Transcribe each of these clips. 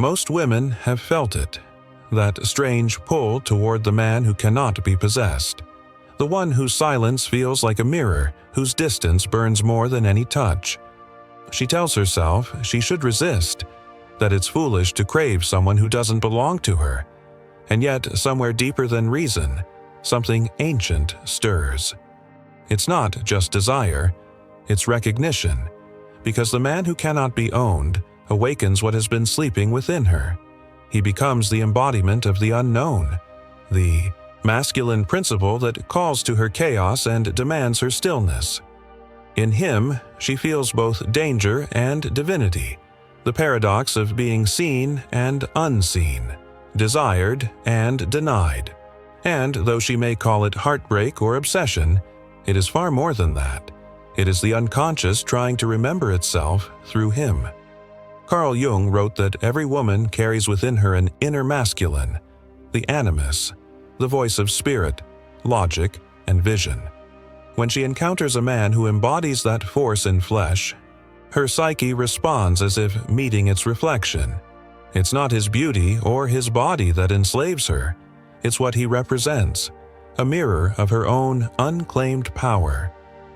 Most women have felt it, that strange pull toward the man who cannot be possessed, the one whose silence feels like a mirror, whose distance burns more than any touch. She tells herself she should resist, that it's foolish to crave someone who doesn't belong to her. And yet, somewhere deeper than reason, something ancient stirs. It's not just desire, it's recognition, because the man who cannot be owned awakens what has been sleeping within her. He becomes the embodiment of the unknown, the masculine principle that calls to her chaos and demands her stillness. In him, she feels both danger and divinity, the paradox of being seen and unseen, desired and denied. And though she may call it heartbreak or obsession, it is far more than that. It is the unconscious trying to remember itself through him. Carl Jung wrote that every woman carries within her an inner masculine, the animus, the voice of spirit, logic, and vision. When she encounters a man who embodies that force in flesh, her psyche responds as if meeting its reflection. It's not his beauty or his body that enslaves her. It's what he represents, a mirror of her own unclaimed power.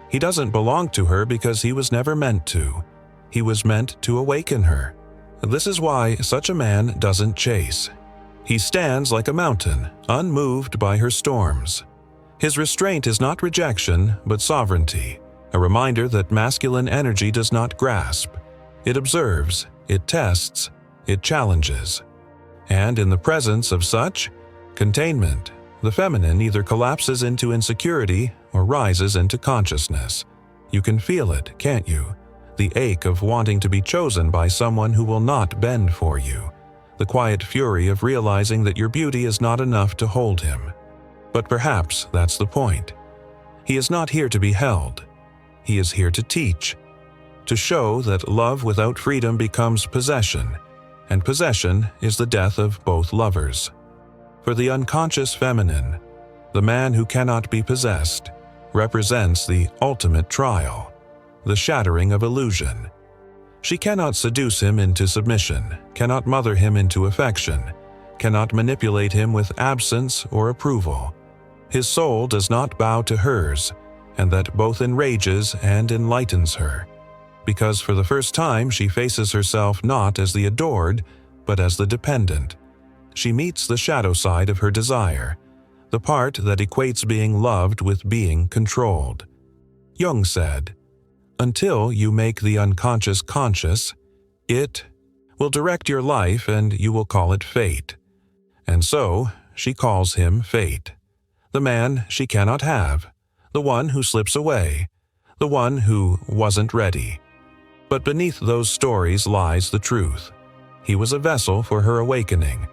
He doesn't belong to her because he was never meant to. He was meant to awaken her. This is why such a man doesn't chase. He stands like a mountain, unmoved by her storms. His restraint is not rejection, but sovereignty, a reminder that masculine energy does not grasp. It observes, it tests, it challenges. And in the presence of such containment, the feminine either collapses into insecurity or rises into consciousness. You can feel it, can't you? The ache of wanting to be chosen by someone who will not bend for you. The quiet fury of realizing that your beauty is not enough to hold him. But perhaps that's the point. He is not here to be held. He is here to teach, to show that love without freedom becomes possession, and possession is the death of both lovers. For the unconscious feminine, the man who cannot be possessed represents the ultimate trial, the shattering of illusion. She cannot seduce him into submission, cannot mother him into affection, cannot manipulate him with absence or approval. His soul does not bow to hers, and that both enrages and enlightens her, because for the first time she faces herself not as the adored, but as the dependent. She meets the shadow side of her desire, the part that equates being loved with being controlled. Jung said, "Until you make the unconscious conscious, it will direct your life and you will call it fate." And so she calls him fate, the man she cannot have, the one who slips away, the one who wasn't ready. But beneath those stories lies the truth. He was a vessel for her awakening.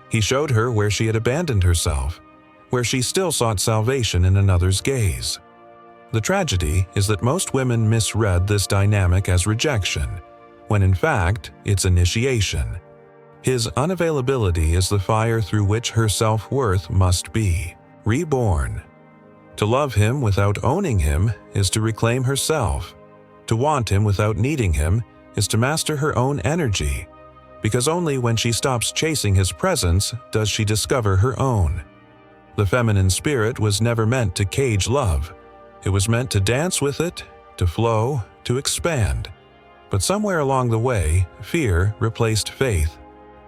He showed her where she had abandoned herself, where she still sought salvation in another's gaze. The tragedy is that most women misread this dynamic as rejection, when in fact it's initiation. His unavailability is the fire through which her self-worth must be reborn. To love him without owning him is to reclaim herself. To want him without needing him is to master her own energy, because only when she stops chasing his presence does she discover her own. The feminine spirit was never meant to cage love. It was meant to dance with it, to flow, to expand. But somewhere along the way, fear replaced faith.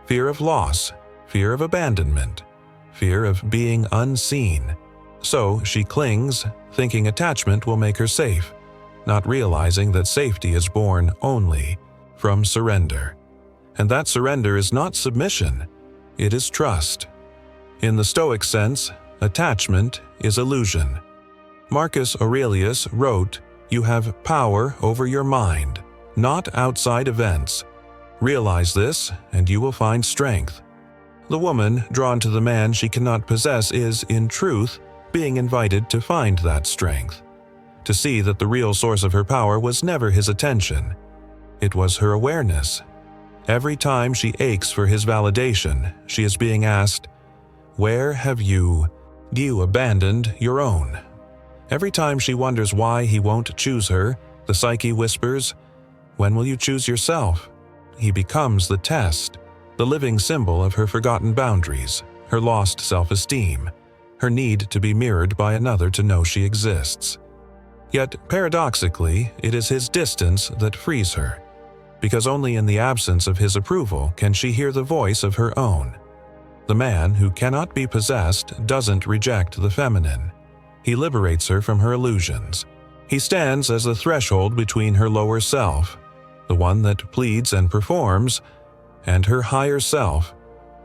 Fear of loss, fear of abandonment, fear of being unseen. So she clings, thinking attachment will make her safe, not realizing that safety is born only from surrender. And that surrender is not submission, it is trust. In the Stoic sense, attachment is illusion. Marcus Aurelius wrote, "You have power over your mind, not outside events. Realize this, and you will find strength." The woman drawn to the man she cannot possess is, in truth, being invited to find that strength, to see that the real source of her power was never his attention. It was her awareness. Every time she aches for his validation, she is being asked, "Where have you abandoned your own?" Every time she wonders why he won't choose her, the psyche whispers, "When will you choose yourself?" He becomes the test. the living symbol of her forgotten boundaries, her lost self-esteem, her need to be mirrored by another to know she exists. Yet, paradoxically, it is his distance that frees her, because only in the absence of his approval can she hear the voice of her own. The man who cannot be possessed doesn't reject the feminine. He liberates her from her illusions. He stands as the threshold between her lower self, the one that pleads and performs, and her higher self,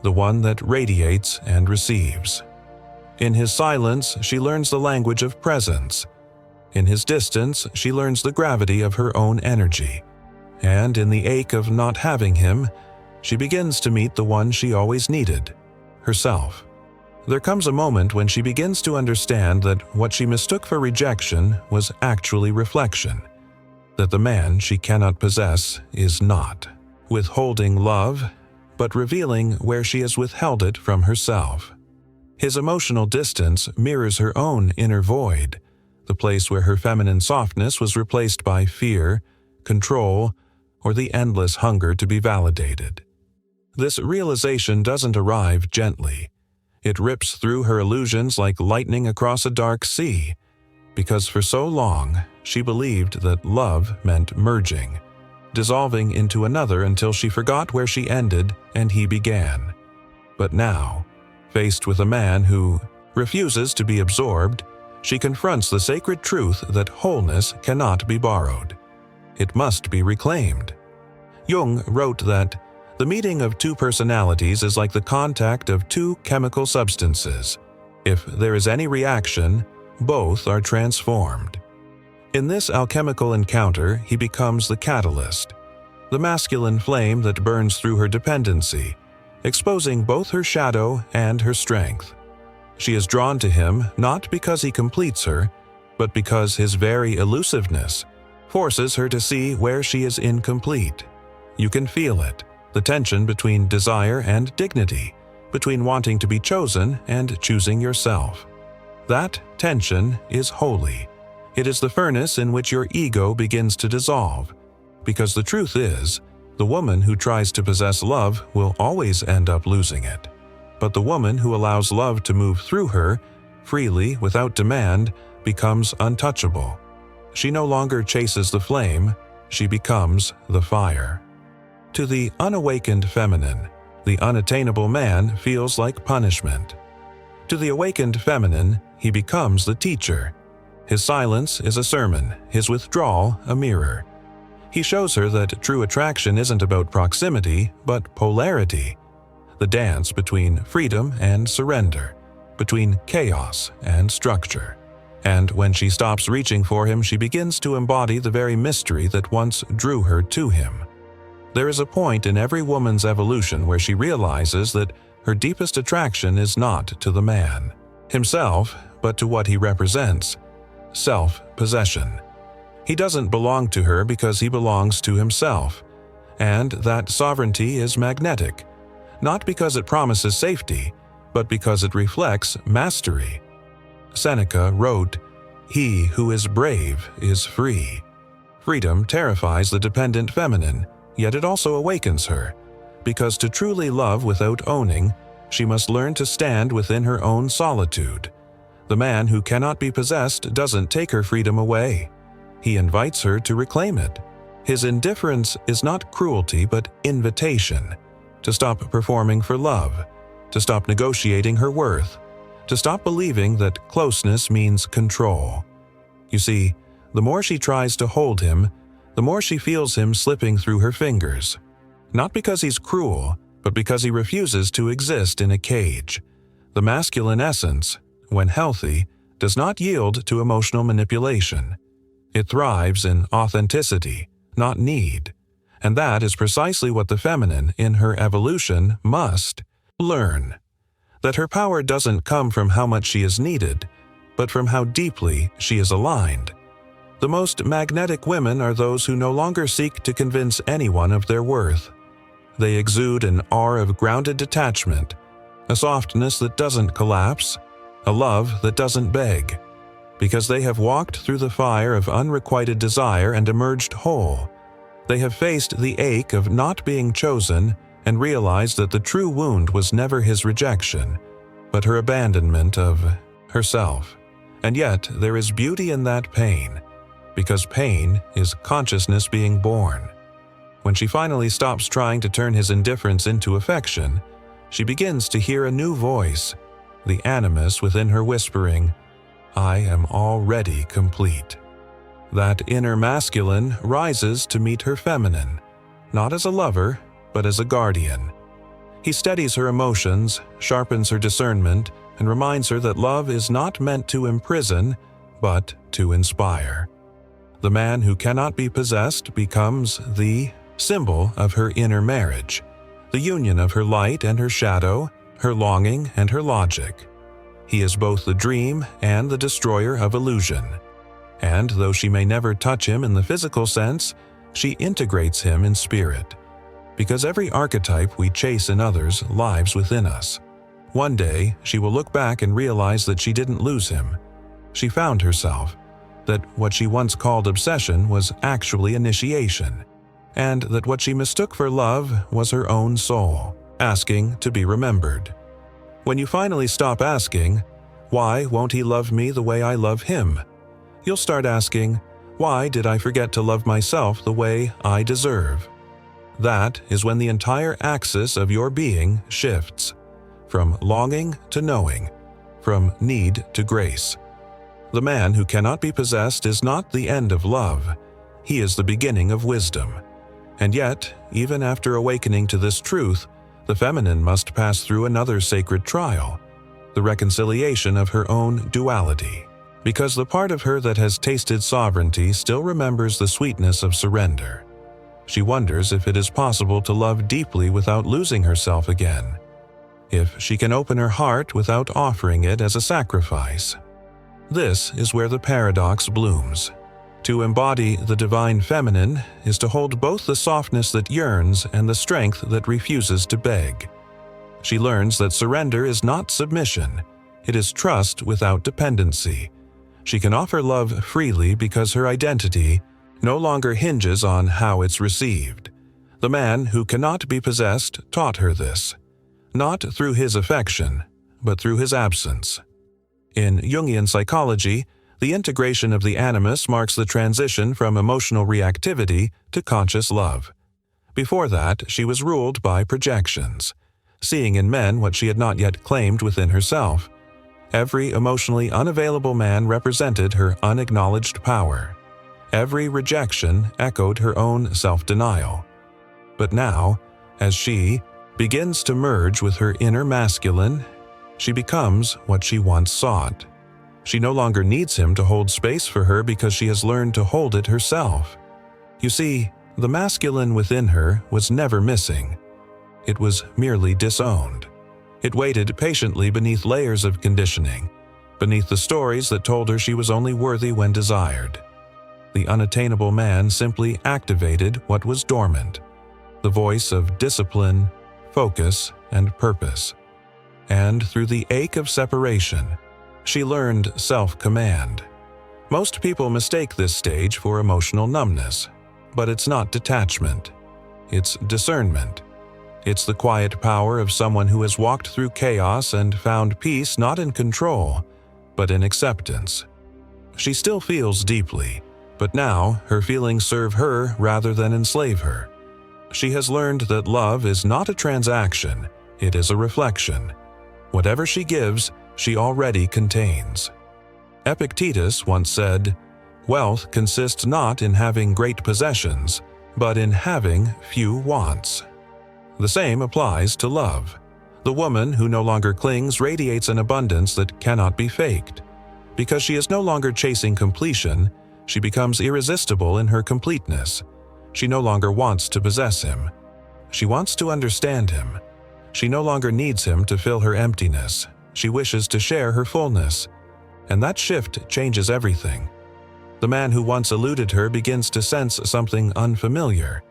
the one that radiates and receives. In his silence, she learns the language of presence. In his distance, she learns the gravity of her own energy. And in the ache of not having him, she begins to meet the one she always needed, herself. There comes a moment when she begins to understand that what she mistook for rejection was actually reflection, that the man she cannot possess is not withholding love, but revealing where she has withheld it from herself. His emotional distance mirrors her own inner void, the place where her feminine softness was replaced by fear, control, or the endless hunger to be validated. This realization doesn't arrive gently. It rips through her illusions like lightning across a dark sea, because for so long she believed that love meant merging, dissolving into another until she forgot where she ended and he began. But now, faced with a man who refuses to be absorbed, she confronts the sacred truth that wholeness cannot be borrowed. It must be reclaimed. Jung wrote that the meeting of two personalities is like the contact of two chemical substances. If there is any reaction, both are transformed. In this alchemical encounter, he becomes the catalyst, the masculine flame that burns through her dependency, exposing both her shadow and her strength. She is drawn to him not because he completes her, but because his very elusiveness forces her to see where she is incomplete. You can feel it, the tension between desire and dignity, between wanting to be chosen and choosing yourself. That tension is holy. It is the furnace in which your ego begins to dissolve, because the truth is, the woman who tries to possess love will always end up losing it. But the woman who allows love to move through her, freely, without demand, becomes untouchable. She no longer chases the flame, she becomes the fire. To the unawakened feminine, the unattainable man feels like punishment. To the awakened feminine, he becomes the teacher. His silence is a sermon, his withdrawal a mirror. He shows her that true attraction isn't about proximity, but polarity, the dance between freedom and surrender, between chaos and structure. And when she stops reaching for him, she begins to embody the very mystery that once drew her to him. There is a point in every woman's evolution where she realizes that her deepest attraction is not to the man himself, but to what he represents: self-possession. He doesn't belong to her because he belongs to himself, and that sovereignty is magnetic, not because it promises safety, but because it reflects mastery. Seneca wrote, "He who is brave is free." Freedom terrifies the dependent feminine, yet it also awakens her, because to truly love without owning, she must learn to stand within her own solitude. The man who cannot be possessed doesn't take her freedom away. He invites her to reclaim it. His indifference is not cruelty but invitation, to stop performing for love, to stop negotiating her worth, to stop believing that closeness means control. You see, the more she tries to hold him, the more she feels him slipping through her fingers. Not because he's cruel, but because he refuses to exist in a cage. The masculine essence, when healthy, does not yield to emotional manipulation. It thrives in authenticity, not need. And that is precisely what the feminine, in her evolution, must learn. That her power doesn't come from how much she is needed, but from how deeply she is aligned. The most magnetic women are those who no longer seek to convince anyone of their worth. They exude an aura of grounded detachment, a softness that doesn't collapse, a love that doesn't beg, because they have walked through the fire of unrequited desire and emerged whole. They have faced the ache of not being chosen and realized that the true wound was never his rejection, but her abandonment of herself. And yet, there is beauty in that pain, because pain is consciousness being born. When she finally stops trying to turn his indifference into affection, she begins to hear a new voice, the animus within her whispering, "I am already complete." That inner masculine rises to meet her feminine, not as a lover, but as a guardian. He steadies her emotions, sharpens her discernment, and reminds her that love is not meant to imprison, but to inspire. The man who cannot be possessed becomes the symbol of her inner marriage, the union of her light and her shadow, her longing and her logic. He is both the dream and the destroyer of illusion. And though she may never touch him in the physical sense, she integrates him in spirit. Because every archetype we chase in others lives within us. One day, she will look back and realize that she didn't lose him. She found herself, that what she once called obsession was actually initiation, and that what she mistook for love was her own soul, asking to be remembered. When you finally stop asking, "Why won't he love me the way I love him?" you'll start asking, "Why did I forget to love myself the way I deserve?" That is when the entire axis of your being shifts, from longing to knowing, from need to grace. The man who cannot be possessed is not the end of love, he is the beginning of wisdom. And yet, even after awakening to this truth, the feminine must pass through another sacred trial, the reconciliation of her own duality, because the part of her that has tasted sovereignty still remembers the sweetness of surrender. She wonders if it is possible to love deeply without losing herself again, if she can open her heart without offering it as a sacrifice. This is where the paradox blooms. To embody the divine feminine is to hold both the softness that yearns and the strength that refuses to beg. She learns that surrender is not submission, it is trust without dependency. She can offer love freely because her identity no longer hinges on how it's received. The man who cannot be possessed taught her this, not through his affection, but through his absence. In Jungian psychology, the integration of the animus marks the transition from emotional reactivity to conscious love. Before that, she was ruled by projections, seeing in men what she had not yet claimed within herself. Every emotionally unavailable man represented her unacknowledged power. Every rejection echoed her own self-denial. But now, as she begins to merge with her inner masculine, she becomes what she once sought. She no longer needs him to hold space for her because she has learned to hold it herself. You see, the masculine within her was never missing. It was merely disowned. It waited patiently beneath layers of conditioning, beneath the stories that told her she was only worthy when desired. The unattainable man simply activated what was dormant, the voice of discipline, focus, and purpose. And through the ache of separation, she learned self-command. Most people mistake this stage for emotional numbness, but it's not detachment. It's discernment. It's the quiet power of someone who has walked through chaos and found peace not in control, but in acceptance. She still feels deeply, but now her feelings serve her rather than enslave her. She has learned that love is not a transaction, it is a reflection. Whatever she gives, she already contains. Epictetus once said, "Wealth consists not in having great possessions, but in having few wants." The same applies to love. The woman who no longer clings radiates an abundance that cannot be faked. Because she is no longer chasing completion, she becomes irresistible in her completeness. She no longer wants to possess him. She wants to understand him. She no longer needs him to fill her emptiness. She wishes to share her fullness. And that shift changes everything. The man who once eluded her begins to sense something unfamiliar.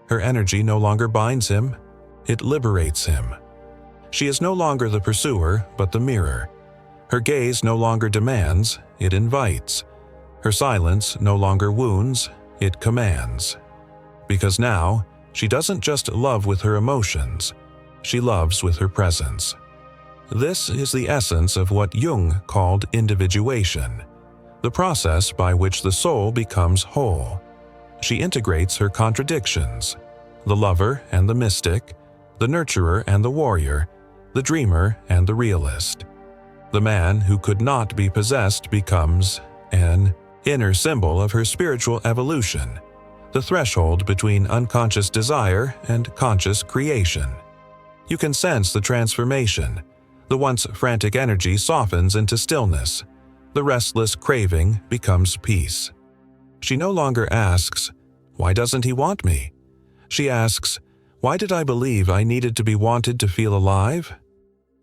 Her energy no longer binds him. It liberates him. She is no longer the pursuer, but the mirror. Her gaze no longer demands, it invites. Her silence no longer wounds, it commands. Because now, She doesn't just love with her emotions, she loves with her presence. This is the essence of what Jung called individuation, the process by which the soul becomes whole. She integrates her contradictions, the lover and the mystic, the nurturer and the warrior, the dreamer and the realist. The man who could not be possessed becomes an inner symbol of her spiritual evolution, the threshold between unconscious desire and conscious creation. You can sense the transformation. The once frantic energy softens into stillness. The restless craving becomes peace. She no longer asks, "Why doesn't he want me?" She asks, "Why did I believe I needed to be wanted to feel alive?"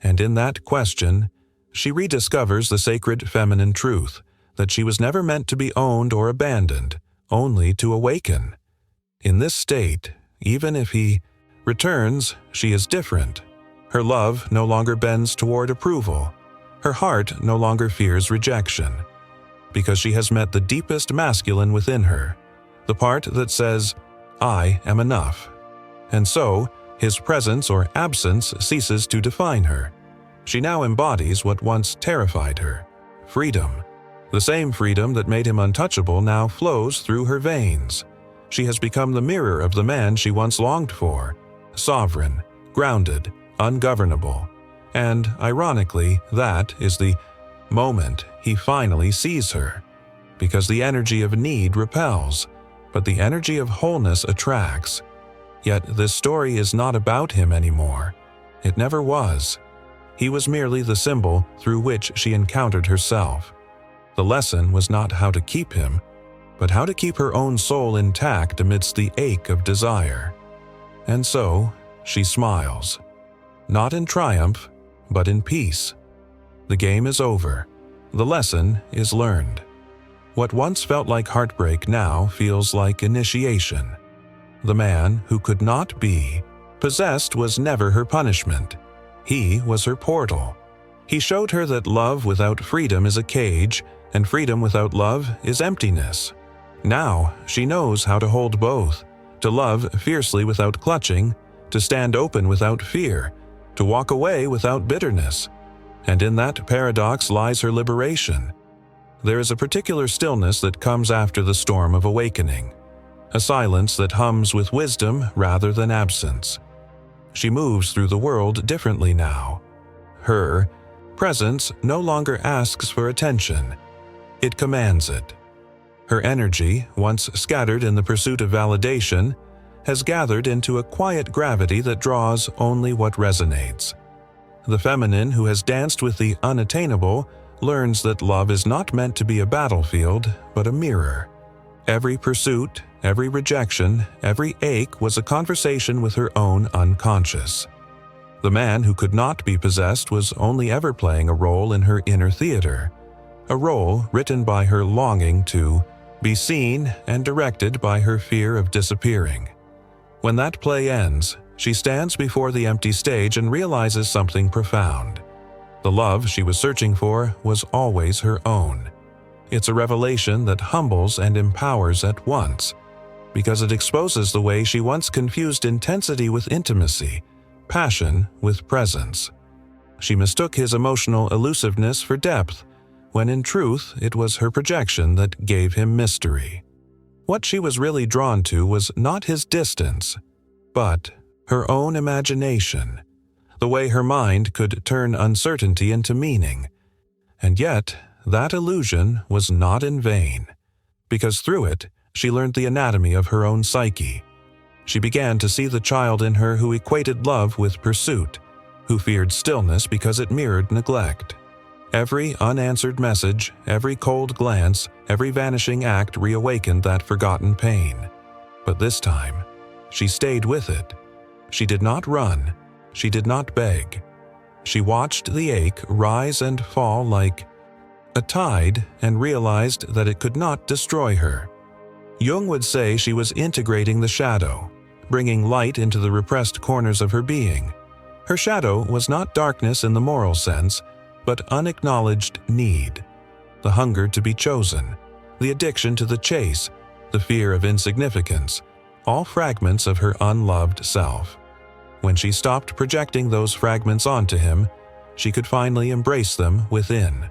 And in that question, she rediscovers the sacred feminine truth that she was never meant to be owned or abandoned, only to awaken. In this state, even if he returns, she is different. Her love no longer bends toward approval. Her heart no longer fears rejection, because she has met the deepest masculine within her, the part that says, "I am enough." And so, his presence or absence ceases to define her. She now embodies what once terrified her: freedom. The same freedom that made him untouchable now flows through her veins. She has become the mirror of the man she once longed for, sovereign, grounded, ungovernable. And, ironically, that is the moment he finally sees her. Because the energy of need repels, but the energy of wholeness attracts. Yet this story is not about him anymore. It never was. He was merely the symbol through which she encountered herself. The lesson was not how to keep him, but how to keep her own soul intact amidst the ache of desire. And so, she smiles. Not in triumph, but in peace. The game is over. The lesson is learned. What once felt like heartbreak now feels like initiation. The man who could not be possessed was never her punishment. He was her portal. He showed her that love without freedom is a cage, and freedom without love is emptiness. Now she knows how to hold both, to love fiercely without clutching, to stand open without fear, to walk away without bitterness. And in that paradox lies her liberation. There is a particular stillness that comes after the storm of awakening, a silence that hums with wisdom rather than absence. She moves through the world differently now. Her presence no longer asks for attention. It commands it. Her energy, once scattered in the pursuit of validation, has gathered into a quiet gravity that draws only what resonates. The feminine who has danced with the unattainable learns that love is not meant to be a battlefield, but a mirror. Every pursuit, every rejection, every ache was a conversation with her own unconscious. The man who could not be possessed was only ever playing a role in her inner theater, a role written by her longing to be seen and directed by her fear of disappearing. When that play ends, she stands before the empty stage and realizes something profound. The love she was searching for was always her own. It's a revelation that humbles and empowers at once, because it exposes the way she once confused intensity with intimacy, passion with presence. She mistook his emotional elusiveness for depth, when in truth it was her projection that gave him mystery. What she was really drawn to was not his distance, but her own imagination, the way her mind could turn uncertainty into meaning. And yet, that illusion was not in vain, because through it, she learned the anatomy of her own psyche. She began to see the child in her who equated love with pursuit, who feared stillness because it mirrored neglect. Every unanswered message, every cold glance, every vanishing act reawakened that forgotten pain. But this time, she stayed with it. She did not run. She did not beg. She watched the ache rise and fall like a tide and realized that it could not destroy her. Jung would say she was integrating the shadow, bringing light into the repressed corners of her being. Her shadow was not darkness in the moral sense, but unacknowledged need, the hunger to be chosen, the addiction to the chase, the fear of insignificance, all fragments of her unloved self. When she stopped projecting those fragments onto him, she could finally embrace them within.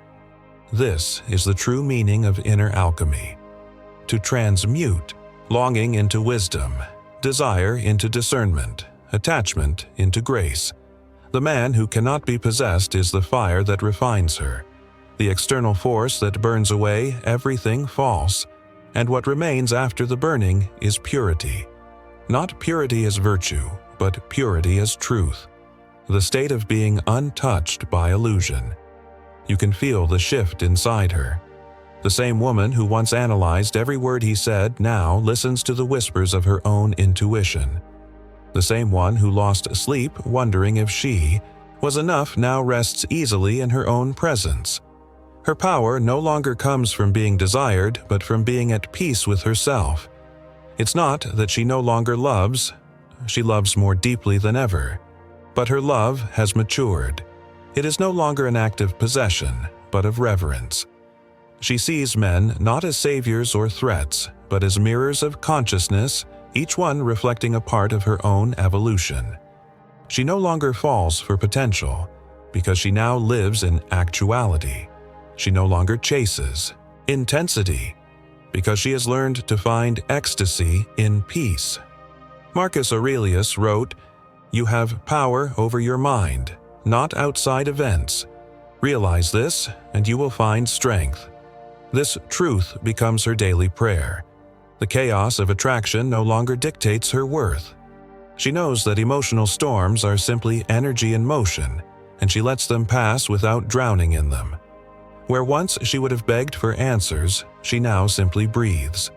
This is the true meaning of inner alchemy: to transmute longing into wisdom, desire into discernment, attachment into grace. The man who cannot be possessed is the fire that refines her, the external force that burns away everything false, and what remains after the burning is purity. Not purity as virtue, but purity as truth, the state of being untouched by illusion. You can feel the shift inside her. The same woman who once analyzed every word he said now listens to the whispers of her own intuition. The same one who lost sleep wondering if she was enough now rests easily in her own presence. Her power no longer comes from being desired, but from being at peace with herself. It's not that she no longer loves; she loves more deeply than ever. But her love has matured. It is no longer an act of possession, but of reverence. She sees men not as saviors or threats, but as mirrors of consciousness, each one reflecting a part of her own evolution. She no longer falls for potential, because she now lives in actuality. She no longer chases intensity, because she has learned to find ecstasy in peace. Marcus Aurelius wrote, "You have power over your mind, not outside events. Realize this, and you will find strength." This truth becomes her daily prayer. The chaos of attraction no longer dictates her worth. She knows that emotional storms are simply energy in motion, and she lets them pass without drowning in them. Where once she would have begged for answers, she now simply breathes,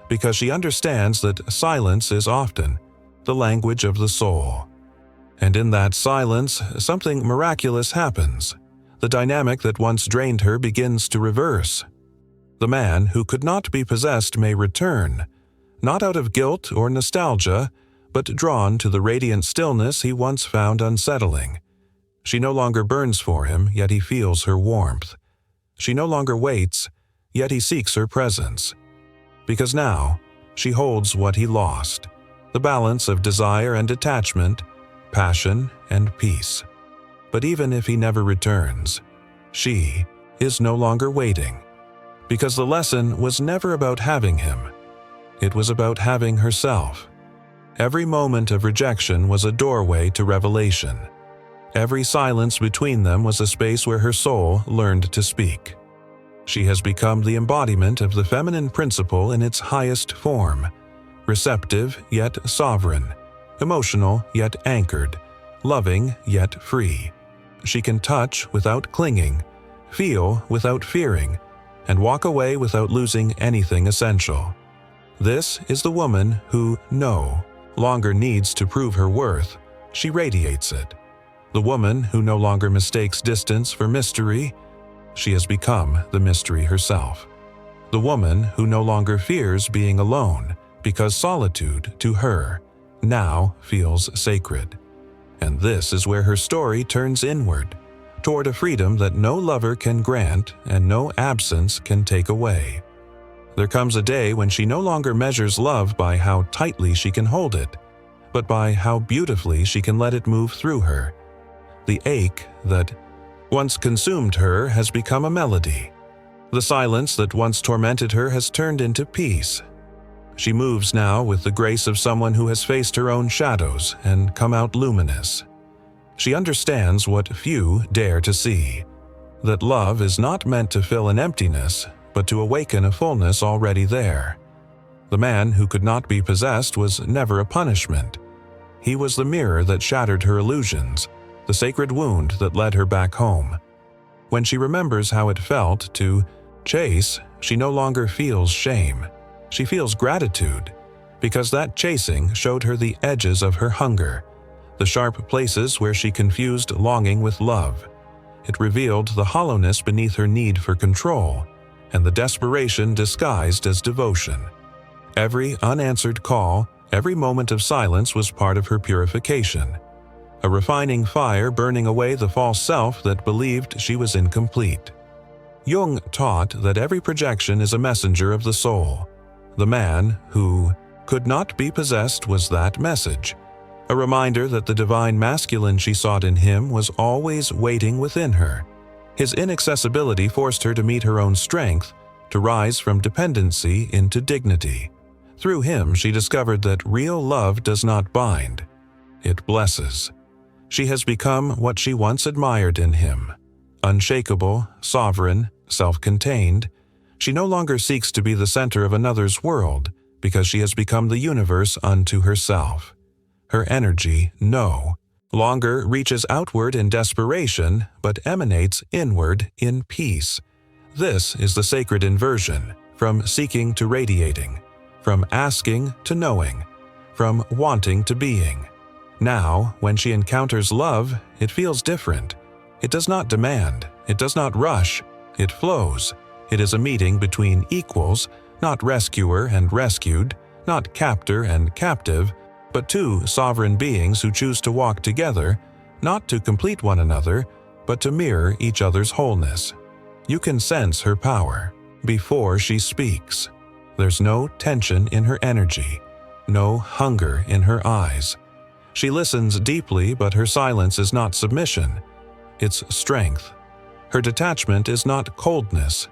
because she understands that silence is often the language of the soul. And in that silence, something miraculous happens. The dynamic that once drained her begins to reverse. The man who could not be possessed may return, not out of guilt or nostalgia, but drawn to the radiant stillness he once found unsettling. She no longer burns for him, yet he feels her warmth. She no longer waits, yet he seeks her presence. Because now, she holds what he lost, the balance of desire and attachment, passion and peace. But even if he never returns, she is no longer waiting. Because the lesson was never about having him. It was about having herself. Every moment of rejection was a doorway to revelation. Every silence between them was a space where her soul learned to speak. She has become the embodiment of the feminine principle in its highest form, receptive yet sovereign, emotional yet anchored, loving yet free. She can touch without clinging, feel without fearing, and walk away without losing anything essential. This is the woman who no longer needs to prove her worth; she radiates it. The woman who no longer mistakes distance for mystery; she has become the mystery herself. The woman who no longer fears being alone, because solitude, to her, now feels sacred. And this is where her story turns inward, toward a freedom that no lover can grant and no absence can take away. There comes a day when she no longer measures love by how tightly she can hold it, but by how beautifully she can let it move through her. The ache that once consumed her has become a melody. The silence that once tormented her has turned into peace. She moves now with the grace of someone who has faced her own shadows and come out luminous. She understands what few dare to see, that love is not meant to fill an emptiness, but to awaken a fullness already there. The man who could not be possessed was never a punishment. He was the mirror that shattered her illusions, the sacred wound that led her back home. When she remembers how it felt to chase, she no longer feels shame. She feels gratitude, because that chasing showed her the edges of her hunger, the sharp places where she confused longing with love. It revealed the hollowness beneath her need for control, and the desperation disguised as devotion. Every unanswered call, every moment of silence was part of her purification, a refining fire burning away the false self that believed she was incomplete. Jung taught that every projection is a messenger of the soul. The man who could not be possessed was that message, a reminder that the divine masculine she sought in him was always waiting within her. His inaccessibility forced her to meet her own strength, to rise from dependency into dignity. Through him, she discovered that real love does not bind, it blesses. She has become what she once admired in him. Unshakable, sovereign, self-contained, she no longer seeks to be the center of another's world because she has become the universe unto herself. Her energy, no longer reaches outward in desperation, but emanates inward in peace. This is the sacred inversion, from seeking to radiating, from asking to knowing, from wanting to being. Now, when she encounters love, it feels different. It does not demand, it does not rush, it flows. It is a meeting between equals, not rescuer and rescued, not captor and captive, but two sovereign beings who choose to walk together, not to complete one another, but to mirror each other's wholeness. You can sense her power before she speaks. There's no tension in her energy, no hunger in her eyes. She listens deeply, but her silence is not submission, it's strength. Her detachment is not coldness,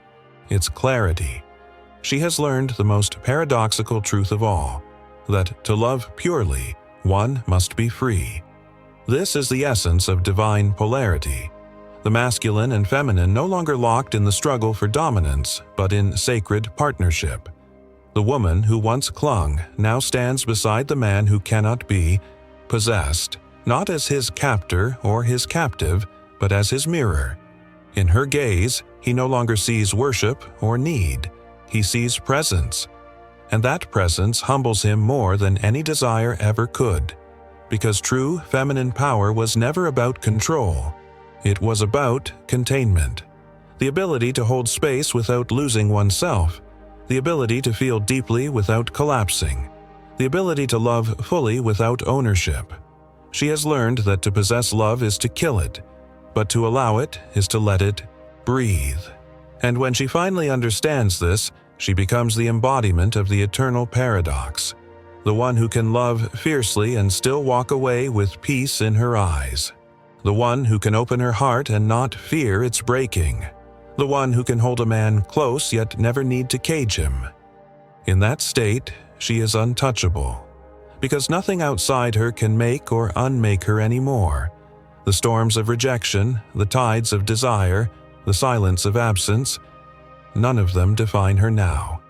it's clarity. She has learned the most paradoxical truth of all, that to love purely, one must be free. This is the essence of divine polarity. The masculine and feminine no longer locked in the struggle for dominance, but in sacred partnership. The woman who once clung now stands beside the man who cannot be possessed, not as his captor or his captive, but as his mirror. In her gaze, he no longer sees worship or need, he sees presence. And that presence humbles him more than any desire ever could, because true feminine power was never about control. It was about containment, the ability to hold space without losing oneself, the ability to feel deeply without collapsing, the ability to love fully without ownership. She has learned that to possess love is to kill it, but to allow it is to let it breathe. And when she finally understands this, she becomes the embodiment of the eternal paradox, the one who can love fiercely and still walk away with peace in her eyes, the one who can open her heart and not fear its breaking, the one who can hold a man close yet never need to cage him. In that state, she is untouchable, because nothing outside her can make or unmake her anymore. The storms of rejection, the tides of desire, the silence of absence, none of them define her now.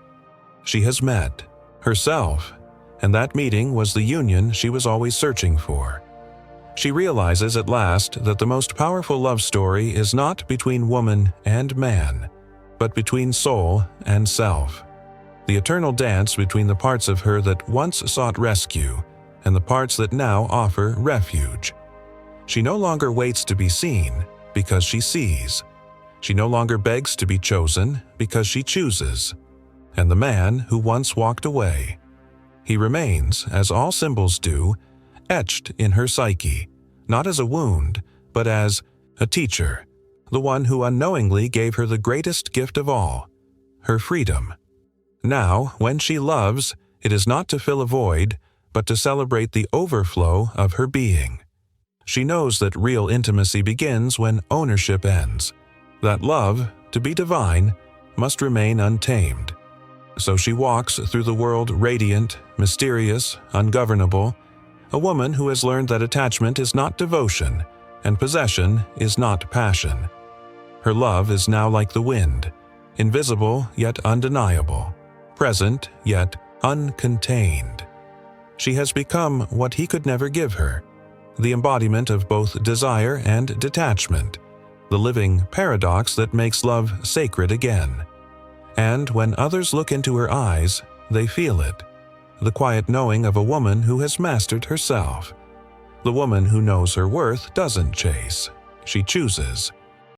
She has met herself, and that meeting was the union she was always searching for. She realizes at last that the most powerful love story is not between woman and man, but between soul and self. The eternal dance between the parts of her that once sought rescue and the parts that now offer refuge. She no longer waits to be seen because she sees. She no longer begs to be chosen because she chooses. And the man who once walked away, he remains, as all symbols do, etched in her psyche, not as a wound, but as a teacher, the one who unknowingly gave her the greatest gift of all, her freedom. Now, when she loves, it is not to fill a void, but to celebrate the overflow of her being. She knows that real intimacy begins when ownership ends, that love, to be divine, must remain untamed. So she walks through the world radiant, mysterious, ungovernable, a woman who has learned that attachment is not devotion, and possession is not passion. Her love is now like the wind, invisible yet undeniable, present yet uncontained. She has become what he could never give her, the embodiment of both desire and detachment, the living paradox that makes love sacred again. And when others look into her eyes, they feel it, the quiet knowing of a woman who has mastered herself. The woman who knows her worth doesn't chase, she chooses.